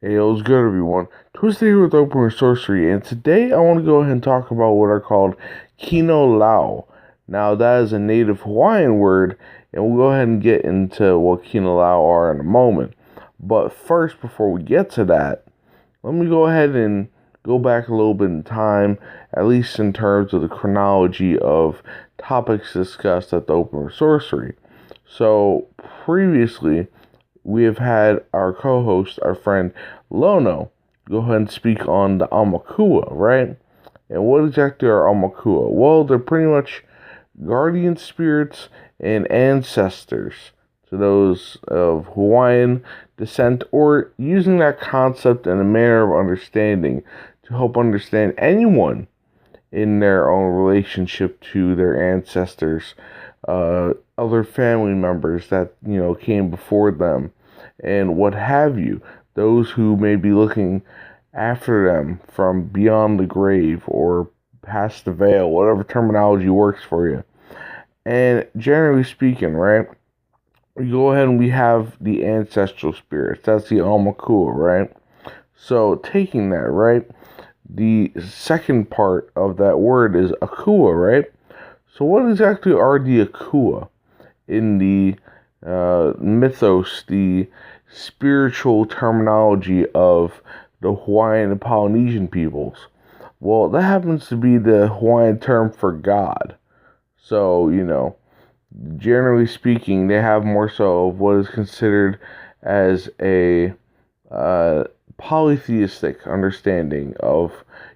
Hey, what's good, everyone? Twisted here with Open Sorcery, and today I want to go ahead and talk about what are called Kino Lau. Now, that is a native Hawaiian word, and we'll go ahead and get into what Kino Lau are in a moment. But first, before we get to that, let me go ahead and go back a little bit in time, at least in terms of the chronology of topics discussed at the Open Sorcery. So, previously, we have had our co-host, our friend Lono, go ahead and speak on the Aumakua, right? And what exactly are Aumakua? Well, they're pretty much guardian spirits and ancestors to those of Hawaiian descent, or using that concept in a manner of understanding to help understand anyone in their own relationship to their ancestors, other family members that, came before them, and what have you. Those who may be looking after them from beyond the grave or past the veil, whatever terminology works for you. And generally speaking, right, we go ahead and we have the ancestral spirits. That's the Aumakua, right? So taking that, right, the second part of that word is Akua, right? So what exactly are the Akua in the mythos, the spiritual terminology of the Hawaiian and Polynesian peoples? Well, that happens to be the Hawaiian term for God. So, generally speaking, they have more so of what is considered as a polytheistic understanding of,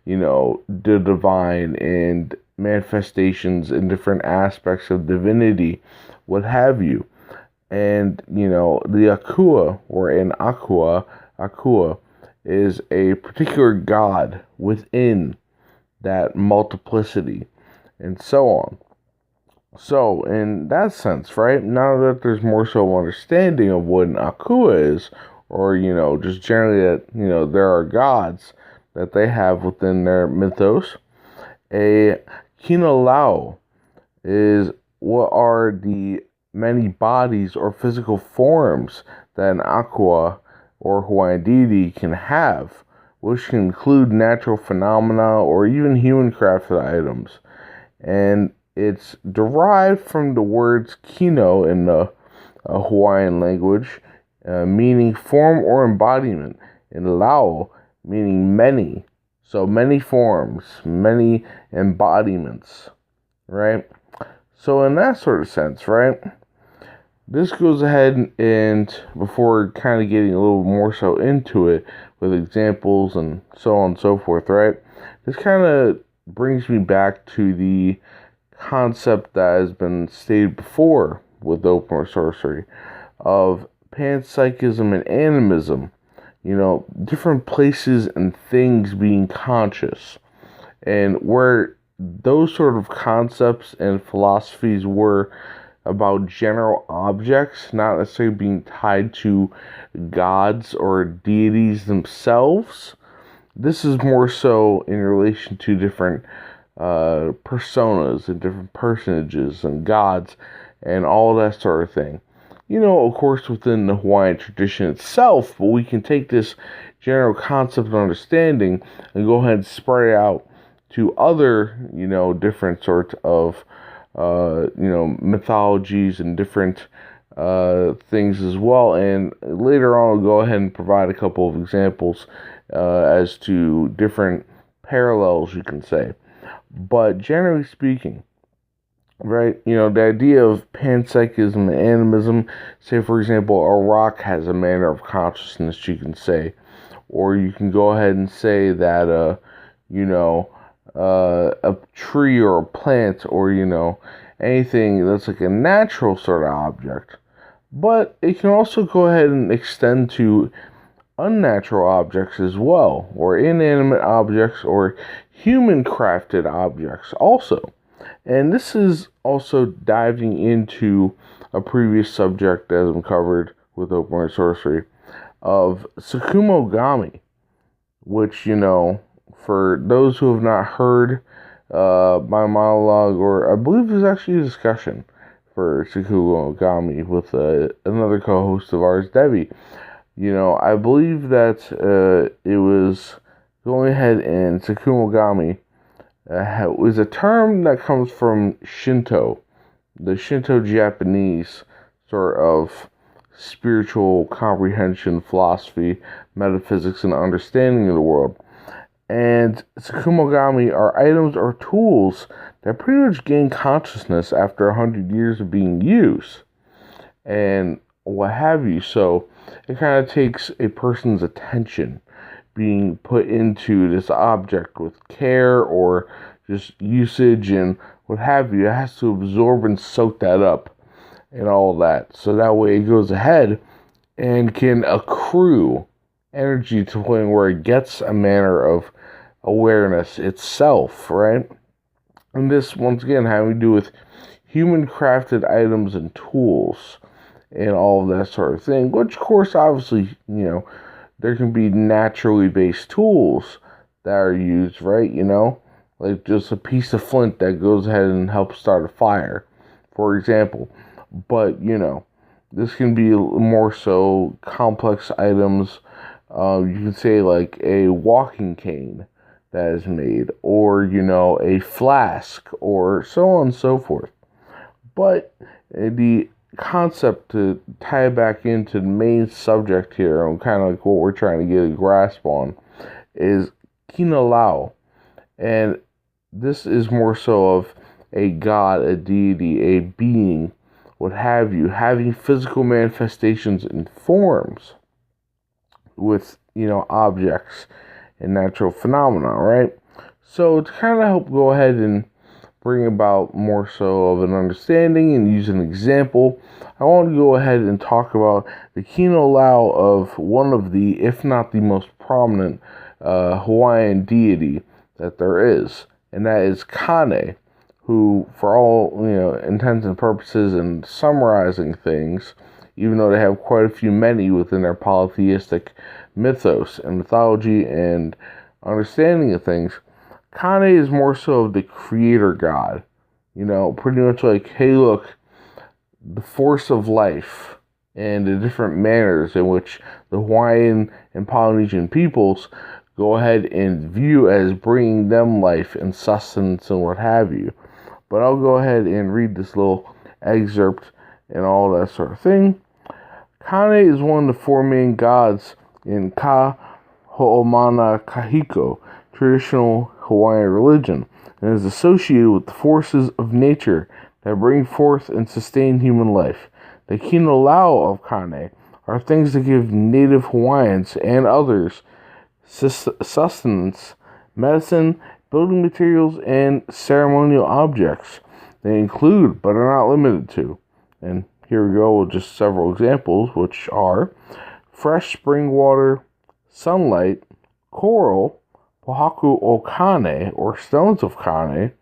the divine and manifestations in different aspects of divinity, what have you. And, the Akua, or an Akua is a particular god within that multiplicity, and so on. So, in that sense, right, now that there's more so understanding of what an Akua is, or, just generally that, there are gods that they have within their mythos, a Kino Lau is what are the many bodies or physical forms that an Akua or Hawaiian deity can have, which can include natural phenomena or even human crafted items. And it's derived from the words kino in the Hawaiian language, meaning form or embodiment, and lau, meaning many. So many forms, many embodiments, right? So in that sort of sense, right, this goes ahead and, before kind of getting a little more so into it with examples and so on and so forth, right, this kind of brings me back to the concept that has been stated before with open sorcery of panpsychism and animism, different places and things being conscious, and where those sort of concepts and philosophies were about general objects, not necessarily being tied to gods or deities themselves. This is more so in relation to different personas and different personages and gods and all that sort of thing. Of course, within the Hawaiian tradition itself, but we can take this general concept and understanding and go ahead and spread it out to other, different sorts of, mythologies and different things as well. And later on, I'll go ahead and provide a couple of examples as to different parallels, you can say. But generally speaking, right, the idea of panpsychism and animism, say for example, a rock has a manner of consciousness, you can say. Or you can go ahead and say that, a tree or a plant or, anything that's like a natural sort of object. But it can also go ahead and extend to unnatural objects as well, or inanimate objects, or human crafted objects also. And this is also diving into a previous subject as I'm covered with open sorcery of Sakumogami, which, for those who have not heard my monologue, or I believe there's actually a discussion for Sakumogami with another co-host of ours, Devi. I believe that it was going ahead and Tsukumogami was a term that comes from Shinto, the Shinto Japanese sort of spiritual comprehension, philosophy, metaphysics, and understanding of the world. And Tsukumogami are items or tools that pretty much gain consciousness after 100 years of being used and what have you. So it kind of takes a person's attention being put into this object with care or just usage and what have you. It has to absorb and soak that up and all that. So that way it goes ahead and can accrue energy to the point where it gets a manner of awareness itself, right? And this, once again, having to do with human crafted items and tools and all of that sort of thing, which, of course, obviously, there can be naturally based tools that are used, right? Like just a piece of flint that goes ahead and helps start a fire, for example. But, this can be more so complex items. You can say like a walking cane that is made, or, a flask, or so on and so forth. But the concept, to tie it back into the main subject here, and kind of like what we're trying to get a grasp on, is Kino Lau. And this is more so of a god, a deity, a being, what have you, having physical manifestations in forms with, objects and natural phenomena, right? So to kind of help go ahead and bring about more so of an understanding and use an example, I want to go ahead and talk about the Kino Lau of one of the, if not the most prominent, Hawaiian deity that there is, and that is Kane, who, for all intents and purposes and summarizing things, even though they have quite a few many within their polytheistic mythos and mythology and understanding of things, Kane is more so of the creator god. Pretty much like, hey, look, the force of life and the different manners in which the Hawaiian and Polynesian peoples go ahead and view as bringing them life and sustenance and what have you. But I'll go ahead and read this little excerpt and all that sort of thing. Kane is one of the four main gods in Ka Ho'omana Kahiko, traditional Hawaiian religion, and is associated with the forces of nature that bring forth and sustain human life. The Kino Lau of Kane are things that give native Hawaiians and others sustenance, medicine, building materials, and ceremonial objects. They include, but are not limited to, and here we go with just several examples, which are fresh spring water, sunlight, coral, pohaku o Kane, or stones of Kane,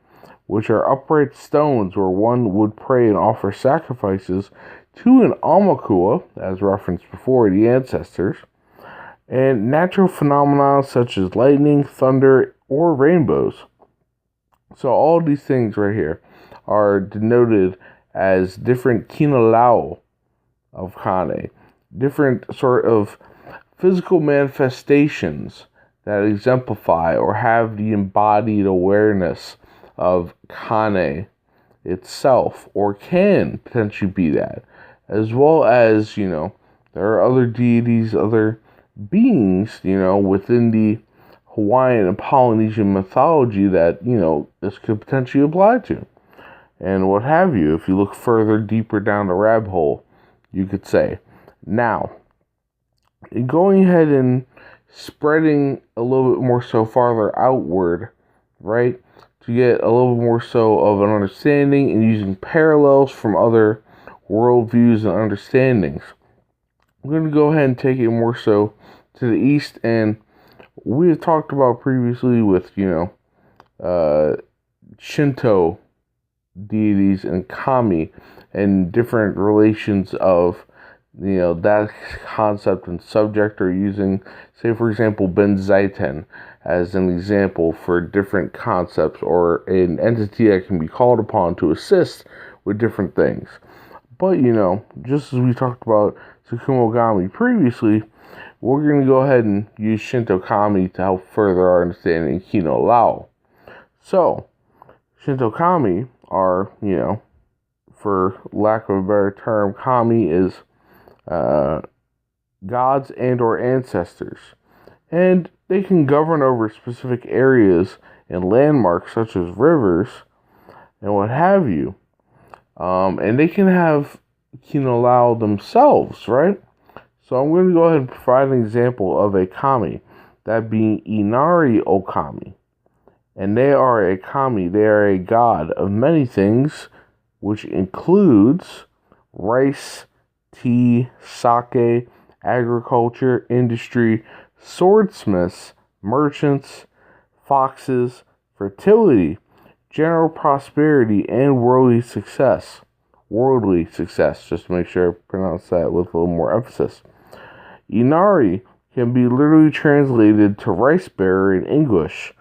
which are upright stones where one would pray and offer sacrifices to an aumakua, as referenced before, the ancestors, and natural phenomena such as lightning, thunder, or rainbows. So all these things right here are denoted as different Kino Lau of Kane, different sort of physical manifestations that exemplify or have the embodied awareness of Kane itself, or can potentially be that, as well as, there are other deities, other beings, within the Hawaiian and Polynesian mythology that, this could potentially apply to. And what have you, if you look further, deeper down the rabbit hole, you could say. Now, going ahead and spreading a little bit more so farther outward, right, to get a little bit more so of an understanding and using parallels from other worldviews and understandings. I'm going to go ahead and take it more so to the east, and we have talked about previously with, Shinto deities and kami and different relations of, that concept and subject, or using, say, for example, Benzaiten as an example for different concepts or an entity that can be called upon to assist with different things. But, just as we talked about Tsukumogami previously, we're going to go ahead and use Shinto Kami to help further our understanding of Kino Lau. So, Shinto Kami are, for lack of a better term, Kami is gods and or ancestors. And they can govern over specific areas and landmarks such as rivers and what have you. And they can have Kino Lau themselves, right? So I'm going to go ahead and provide an example of a kami, that being Inari Okami. And they are a kami, they are a god of many things, which includes rice, tea, sake, agriculture, industry, swordsmiths, merchants, foxes, fertility, general prosperity, and worldly success. Worldly success, just to make sure I pronounce that with a little more emphasis. Inari can be literally translated to rice bearer in English.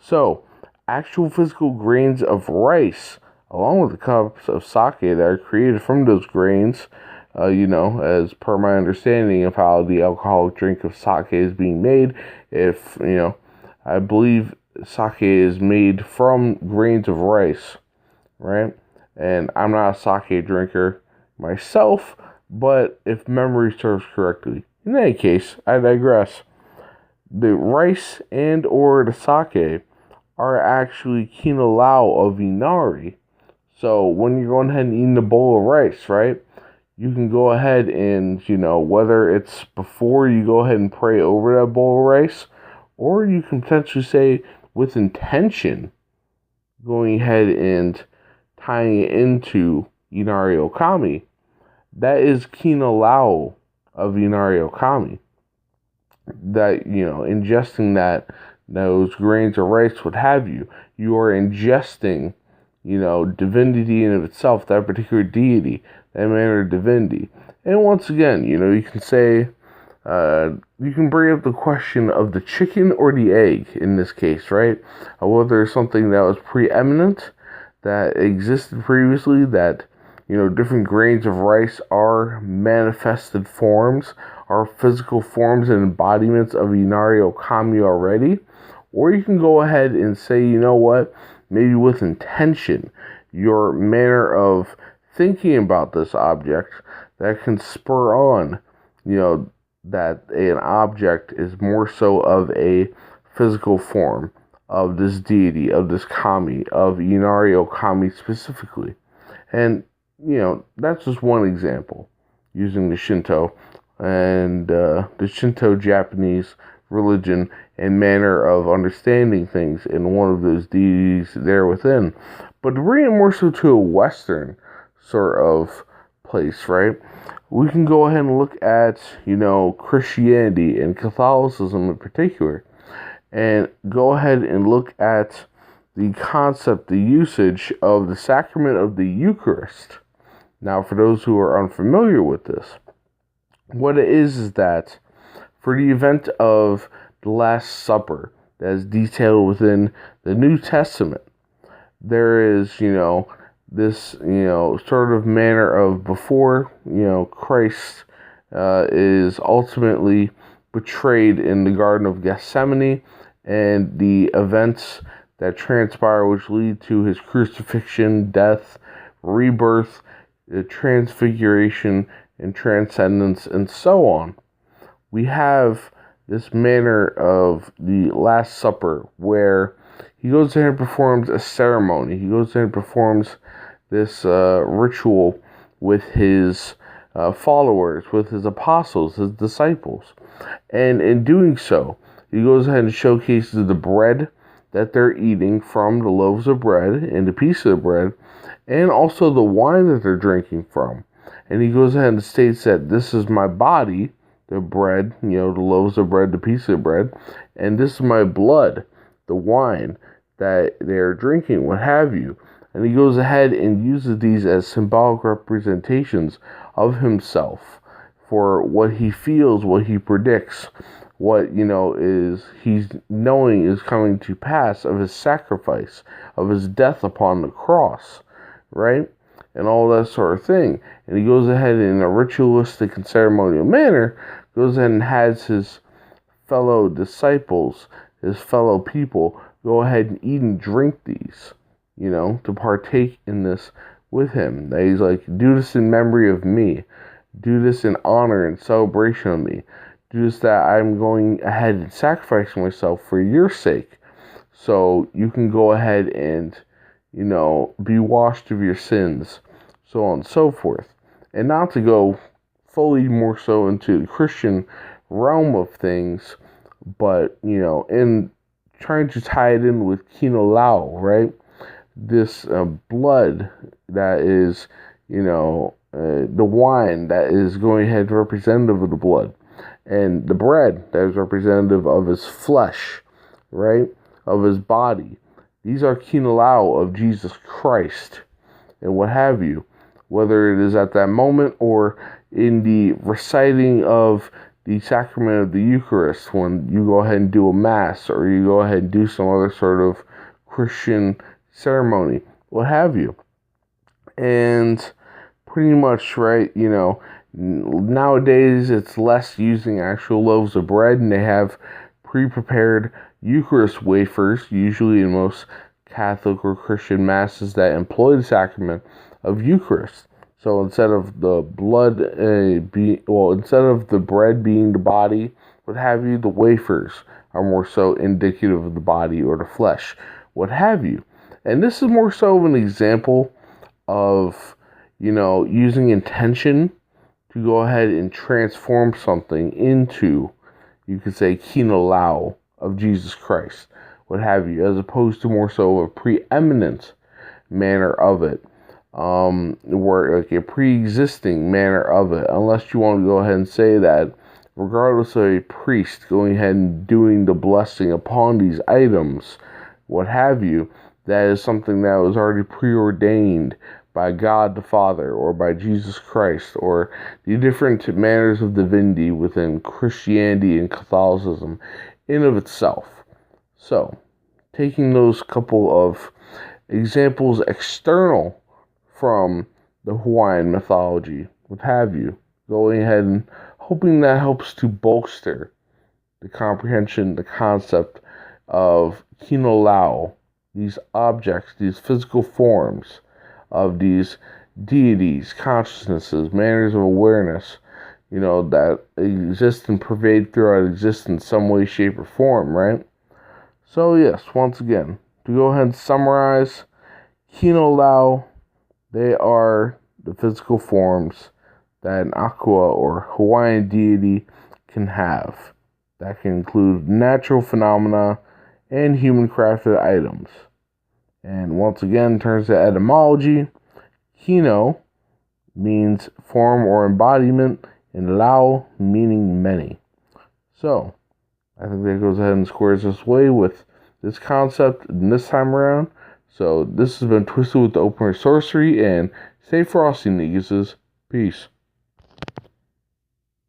So, actual physical grains of rice, along with the cups of sake that are created from those grains, as per my understanding of how the alcoholic drink of sake is being made, I believe sake is made from grains of rice, right? And I'm not a sake drinker myself, but if memory serves correctly. In any case, I digress. The rice and or the sake are actually Kino Lau of Inari. So when you're going ahead and eating a bowl of rice, right, you can go ahead and, whether it's before you go ahead and pray over that bowl of rice, or you can potentially say with intention, going ahead and tying it into Inari Okami, that is Kino Lau of Inari Okami. That, ingesting those grains of rice, what have you, you are ingesting, divinity in of itself, that particular deity, that manner of divinity. And once again, you can say, you can bring up the question of the chicken or the egg in this case, right? Whether something that was preeminent, that existed previously, that, different grains of rice are manifested forms, are physical forms and embodiments of Inari Okami already. Or you can go ahead and say, maybe with intention, your manner of thinking about this object that can spur on, that an object is more so of a physical form of this deity, of this kami, of Inari Okami specifically. And, that's just one example, using the Shinto and the Shinto Japanese religion and manner of understanding things in one of those deities there within. But to bring it more so to a Western sort of place, right? We can go ahead and look at, Christianity and Catholicism in particular, and go ahead and look at the concept, the usage of the sacrament of the Eucharist. Now, for those who are unfamiliar with this, what it is that for the event of the Last Supper that is detailed within the New Testament, there is, this, sort of manner of before, Christ is ultimately betrayed in the Garden of Gethsemane, and the events that transpire which lead to his crucifixion, death, rebirth, transfiguration, and transcendence, and so on. We have this manner of the Last Supper where he goes in and performs a ceremony. He goes in and performs this ritual with his followers, with his apostles, his disciples. And in doing so, he goes ahead and showcases the bread that they're eating from, the loaves of bread and the piece of bread, and also the wine that they're drinking from. And he goes ahead and states that this is my body, the bread, the loaves of bread, the piece of bread, and this is my blood, the wine that they're drinking, what have you. And he goes ahead and uses these as symbolic representations of himself for what he feels, what he predicts, what, is he's knowing is coming to pass of his sacrifice, of his death upon the cross, right? And all that sort of thing. And he goes ahead in a ritualistic and ceremonial manner, goes ahead and has his fellow disciples, his fellow people, go ahead and eat and drink these, to partake in this with him. That he's like, do this in memory of me. Do this in honor and celebration of me. Do this that I'm going ahead and sacrificing myself for your sake. So you can go ahead and, be washed of your sins, so on and so forth. And not to go fully more so into the Christian realm of things, but, in trying to tie it in with Kino Lau, right? This blood that is, the wine that is going ahead representative of the blood, and the bread that is representative of his flesh, right? Of his body. These are Kino Lau of Jesus Christ, and what have you. Whether it is at that moment or in the reciting of the sacrament of the Eucharist, when you go ahead and do a mass, or you go ahead and do some other sort of Christian ceremony, what have you. And pretty much, right, nowadays it's less using actual loaves of bread, and they have pre-prepared Eucharist wafers, usually in most Catholic or Christian masses that employ the sacrament of Eucharist. So instead of the blood instead of the bread being the body, what have you, the wafers are more so indicative of the body or the flesh, what have you. And this is more so of an example of, using intention to go ahead and transform something into, you could say, Kino Lau of Jesus Christ, what have you, as opposed to more so a preeminent manner of it. Where like a pre-existing manner of it, unless you want to go ahead and say that regardless of a priest going ahead and doing the blessing upon these items, what have you, that is something that was already preordained by God the Father, or by Jesus Christ, or the different manners of divinity within Christianity and Catholicism in of itself. So, taking those couple of examples external from the Hawaiian mythology, what have you, going ahead and hoping that helps to bolster the comprehension, the concept of Kino Lau, these objects, these physical forms of these deities, consciousnesses, manners of awareness, that exist and pervade throughout existence some way, shape, or form, right? So yes, once again, to go ahead and summarize, Kino Lau, they are the physical forms that an Akua or Hawaiian deity can have. That can include natural phenomena and human-crafted items. And once again, in terms of etymology, Kino means form or embodiment, and Lau meaning many. So, I think that goes ahead and squares us away with this concept this time around. So this has been Twisted with the Open Sorcery, and stay frosty, niggas. Peace.